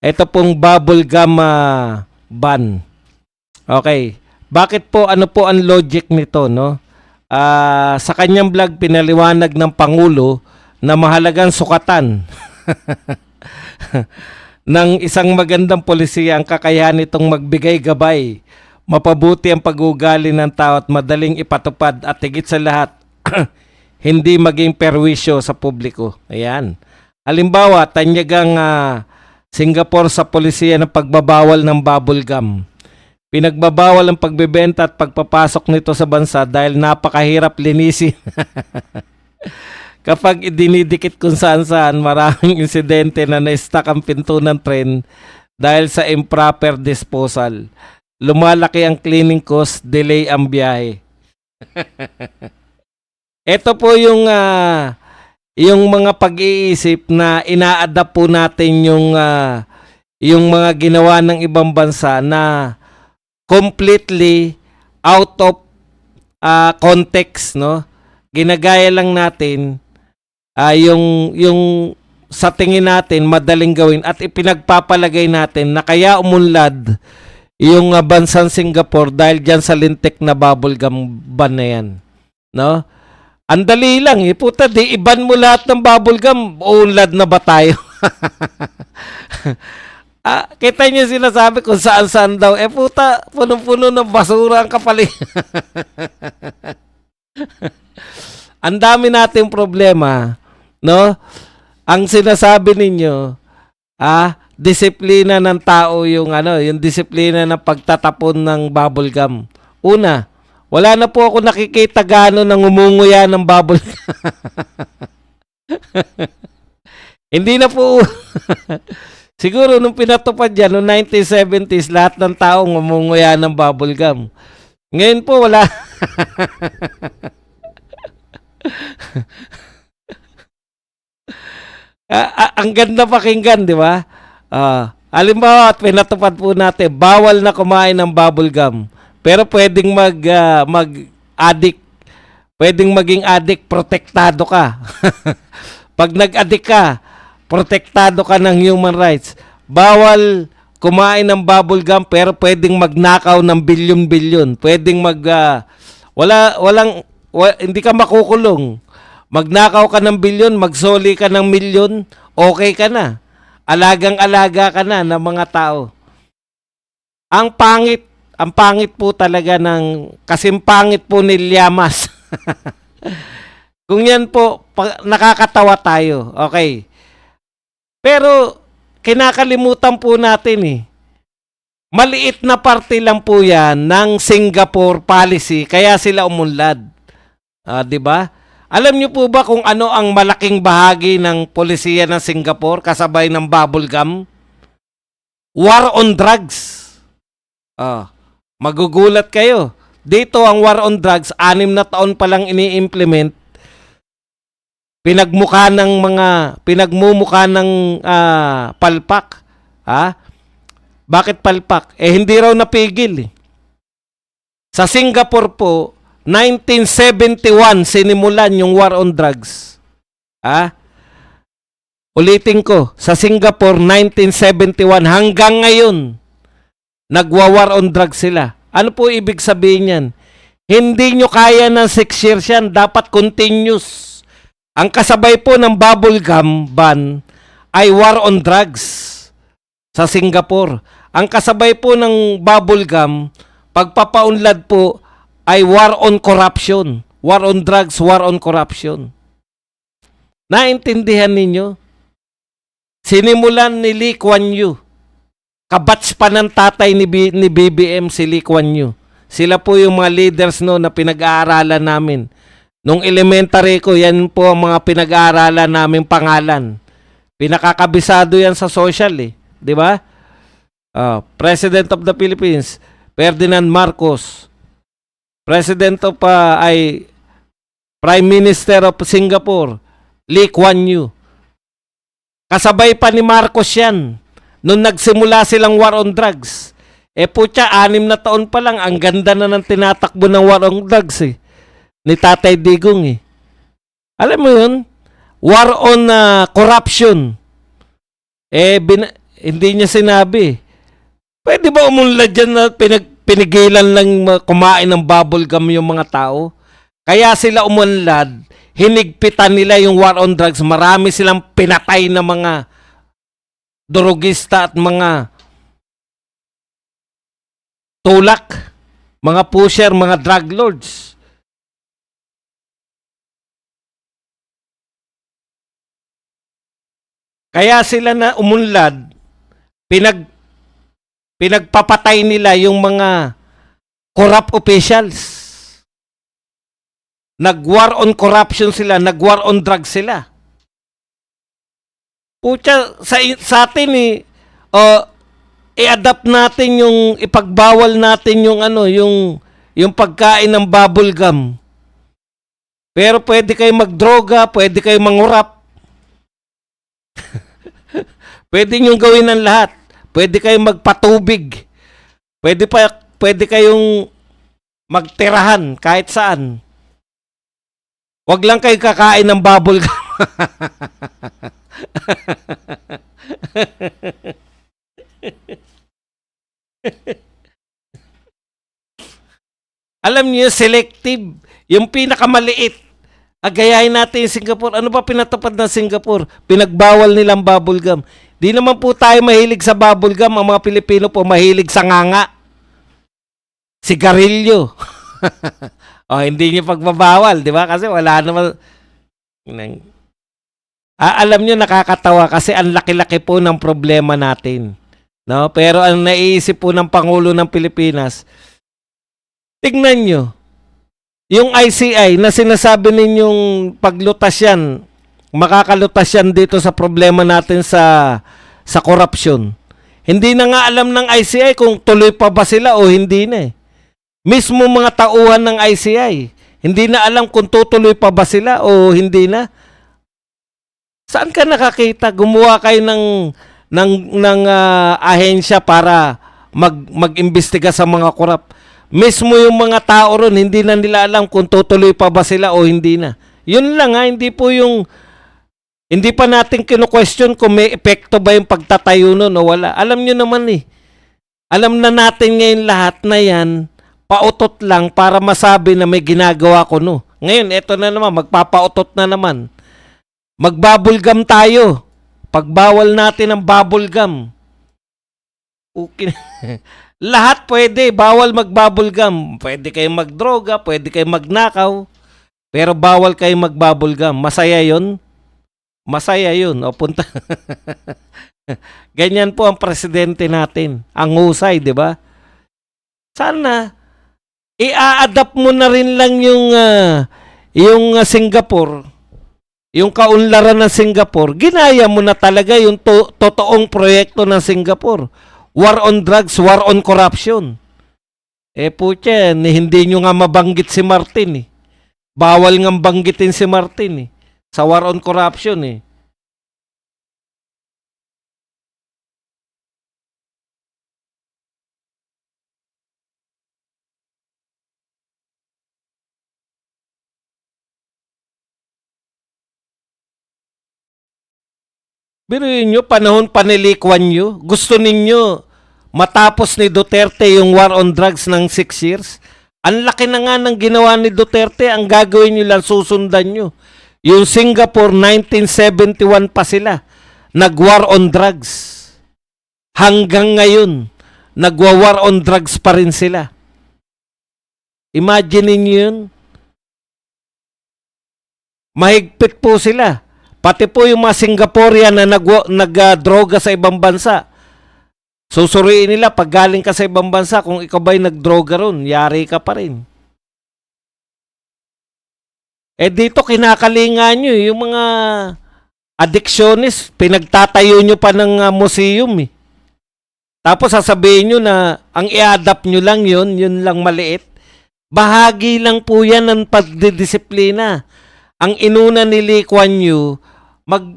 Ito pong bubble gum ban. Okay. Bakit po, ano po ang logic nito, no? Sa kanyang vlog, pinaliwanag ng Pangulo na mahalagang sukatan ng isang magandang polisiya ang kakayahan nitong magbigay gabay, mapabuti ang pag-uugali ng tao at madaling ipatupad at higit sa lahat, hindi maging perwisyo sa publiko. Ayan. Halimbawa, tanyagang Singapore sa polisiya ng pagbabawal ng bubble gum. Pinagbabawal ang pagbebenta at pagpapasok nito sa bansa dahil napakahirap linisin. Kapag idinidikit kung saan-saan, maraming insidente na na-stuck ang pinto ng tren dahil sa improper disposal. Lumalaki ang cleaning cost, delay ang biyahe. Ito po yung mga pag-iisip na ina-adapt po natin yung mga ginawa ng ibang bansa na completely out of context, no? Ginagaya lang natin yung sa tingin natin madaling gawin at ipinagpapalagay natin na kaya umunlad yung bansang Singapore dahil diyan sa lintik na bubble gum ban na yan, no? Ang dali lang, puta, di iban mo lahat ng bubble gum, uunlad na ba tayo? Kita niyo sinasabi kung saan-saan daw. Puta, punong-puno ng basura ang kapali. Ang dami nating problema, no? Ang sinasabi ninyo, disiplina ng tao yung disiplina ng pagtatapon ng bubble gum. Una, wala na po ako nakikita gaano nang umunguya ng bubble gum. Hindi na po. Siguro nung pinatupad yan, noong 1970s, lahat ng tao umunguya ng bubble gum. Ngayon po, wala. Ang ganda pakinggan, di ba? Halimbawa, pinatupad po natin, bawal na kumain ng bubble gum. Pero pwedeng mag-addict. Pwedeng maging addict, protektado ka. Pag nag-addict ka, protektado ka ng human rights. Bawal kumain ng bubble gum pero pwedeng magnakaw ng bilyon-bilyon. Pwedeng hindi ka makukulong. Magnakaw ka ng bilyon, magsoli ka ng milyon, okay ka na. Alagang-alaga ka na ng mga tao. Ang pangit po talaga kasing pangit po ni Llamas. Kung yan po, nakakatawa tayo. Okay. Pero, kinakalimutan po natin maliit na parte lang po yan ng Singapore policy, kaya sila umunlad. Diba? Alam niyo po ba kung ano ang malaking bahagi ng polisiya ng Singapore kasabay ng bubble gum? War on drugs. Magugulat kayo. Dito ang war on drugs, 6 na taon pa lang ini-implement. Pinagmumukha ng palpak. Bakit palpak? Hindi raw napigil. Sa Singapore po, 1971 sinimulan yung war on drugs. Ulitin ko, sa Singapore 1971 hanggang ngayon nagwa-war on drugs sila. Ano po ibig sabihin yan? Hindi nyo kaya ng 6 years yan. Dapat continuous. Ang kasabay po ng bubble gum ban ay war on drugs sa Singapore. Ang kasabay po ng bubble gum, pagpapaunlad po, ay war on corruption. War on drugs, war on corruption. Naintindihan ninyo? Sinimulan ni Lee Kuan Yew. Kabats pa ng tatay ni BBM si Lee Kuan Yew. Sila po yung mga leaders na pinag-aaralan namin. Nung elementary ko, yan po ang mga pinag-aaralan namin pangalan. Pinakakabisado yan sa social Di ba? President of the Philippines, Ferdinand Marcos. President of Prime Minister of Singapore, Lee Kuan Yew. Kasabay pa ni Marcos yan. Nung nagsimula silang war on drugs. Putya, 6 na taon pa lang, ang ganda na ng tinatakbo ng war on drugs ni Tatay Digong Alam mo yun? War on corruption. Hindi niya sinabi. Pwede ba umunlad dyan na pinigilan lang kumain ng bubble gum yung mga tao? Kaya sila umunlad, hinigpitan nila yung war on drugs. Marami silang pinatay na mga drogista at mga tulak, mga pusher, mga drug lords. Kaya sila na umunlad, pinagpapatay nila yung mga corrupt officials. Nag-war on corruption sila, nag-war on drugs sila. Pucha, sa atin i-adapt natin yung ipagbawal natin yung yung pagkain ng bubble gum. Pero pwede kayo magdroga, pwede kayo mangurap. Pwede nyo gawin ng lahat. Pwede kayong magpatubig. Pwede kayong magtirahan kahit saan. Wag lang kayo kakain ng bubble gum. Alam niyo, selective. Yung pinakamaliit. Agayahin natin yung Singapore. Ano ba pinatupad ng Singapore? Pinagbawal nilang bubble gum. Di naman po tayo mahilig sa bubble gum. Ang mga Pilipino po mahilig sa nganga. Sigarilyo. Hindi niyo pagbabawal, di ba? Kasi wala naman. Alam niyo, nakakatawa kasi ang laki-laki po ng problema natin. No? Pero ang naiisip po ng Pangulo ng Pilipinas, tignan nyo, yung ICI na sinasabi ninyong paglutas yan, makakalutas yan dito sa problema natin sa korupsyon. Hindi na nga alam ng ICI kung tuloy pa ba sila o hindi na eh. Mismo mga tauhan ng ICI, hindi na alam kung tutuloy pa ba sila o hindi na. Saan ka nakakita? Gumawa kayo ng ahensya para mag-imbestiga sa mga korap. Mismo yung mga tao ron, hindi na nila alam kung tutuloy pa ba sila o hindi na. Yun lang hindi pa natin kino-question kung may epekto ba yung pagtatayo nun o wala. Alam nyo naman alam na natin ngayon lahat na yan, pautot lang para masabi na may ginagawa ko no. Ngayon, eto na naman, magpapautot na naman. Magbabulgam tayo. Pagbawal natin ang bubble gum. Okay. Lahat pwede. Bawal magbubble gum. Pwede kayong magdroga, pwede kayong magnakaw. Pero bawal kayong magbubble gum. Masaya yun? Masaya yun. O punta. Ganyan po ang presidente natin. Ang husay, di ba? Sana i-adapt mo na rin lang yung Singapore. Yung kaunlaran ng Singapore, ginaya mo na talaga yung totoong proyekto ng Singapore. War on drugs, war on corruption. Putya, hindi nyo nga mabanggit si Martin eh. Bawal nga banggitin si Martin eh. Sa war on corruption eh. Biruin nyo, panahon pa ni Lee Kuan Yew, gusto ninyo matapos ni Duterte yung war on drugs ng 6 years? Ang laki na nga ng ginawa ni Duterte, ang gagawin nyo lang, susundan nyo. Yung Singapore, 1971 pa sila, nag-war on drugs. Hanggang ngayon, nagwa-war on drugs pa rin sila. Imagine niyo yun. Mahigpit po sila. Pati po yung mga Singaporean na nagdroga sa ibang bansa. Susuriin nila pag galing ka sa ibang bansa, kung ikaw ba'y nagdroga ron, yari ka pa rin. Dito kinakalingan nyo yung mga addictionist, pinagtatayo nyo pa ng museum eh. Tapos sasabihin nyo na ang i-adapt nyo lang yun lang maliit. Bahagi lang po yan ng pagdidisiplina. Ang inuna ni Lee Kuan Yew,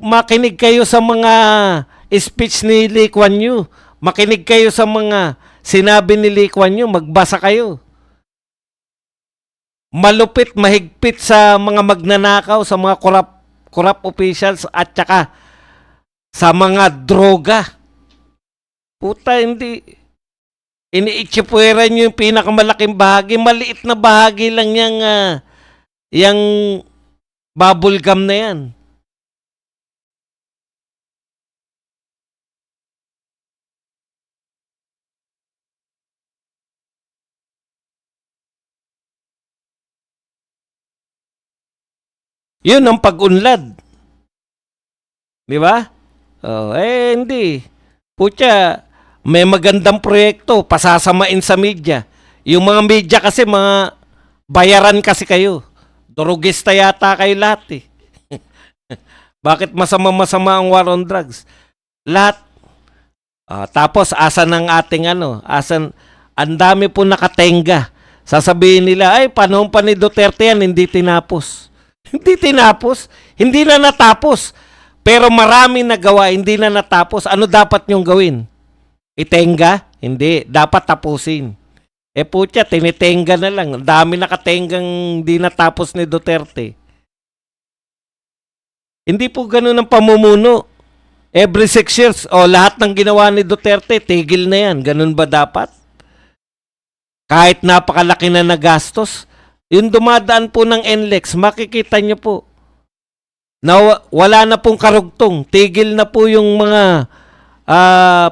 makinig kayo sa mga speech ni Lee Kuan Yew. Makinig kayo sa mga sinabi ni Lee Kuan Yew, magbasa kayo. Malupit, mahigpit sa mga magnanakaw, sa mga corrupt officials at saka sa mga droga. Puta, hindi. Iniitsipwera nyo yung pinakamalaking bahagi. Maliit na bahagi lang yung bubble gum na yan. Yun ang pag-unlad. Di ba? Oh, hindi. Putya, may magandang proyekto, pasasamain sa media. Yung mga media kasi, mga bayaran kasi kayo. Durugista yata kayo lahat eh. Bakit masama-masama ang war on drugs? Lahat. Tapos, asan ang ating asan, ang dami po nakatenga. Sasabihin nila, ay, panahon pa ni Duterte yan, hindi tinapos. Hindi tinapos. Hindi na natapos. Pero marami nagawa, hindi na natapos. Ano dapat nyong gawin? Itenga? Hindi. Dapat tapusin. Putya, tinitenga na lang. Ang dami nakatenggang hindi natapos ni Duterte. Hindi po ganun ang pamumuno. Every 6 years, lahat ng ginawa ni Duterte, tigil na yan. Ganun ba dapat? Kahit napakalaki na nagastos, yung dumadaan po ng NLEX, makikita nyo po, na wala na pong karugtong. Tigil na po yung mga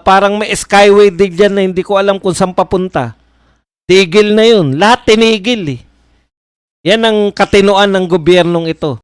parang may skyway din dyan na hindi ko alam kung saan papunta. Tigil na yun. Lahat tinigil eh. Yan ang katinoan ng gobyernong ito.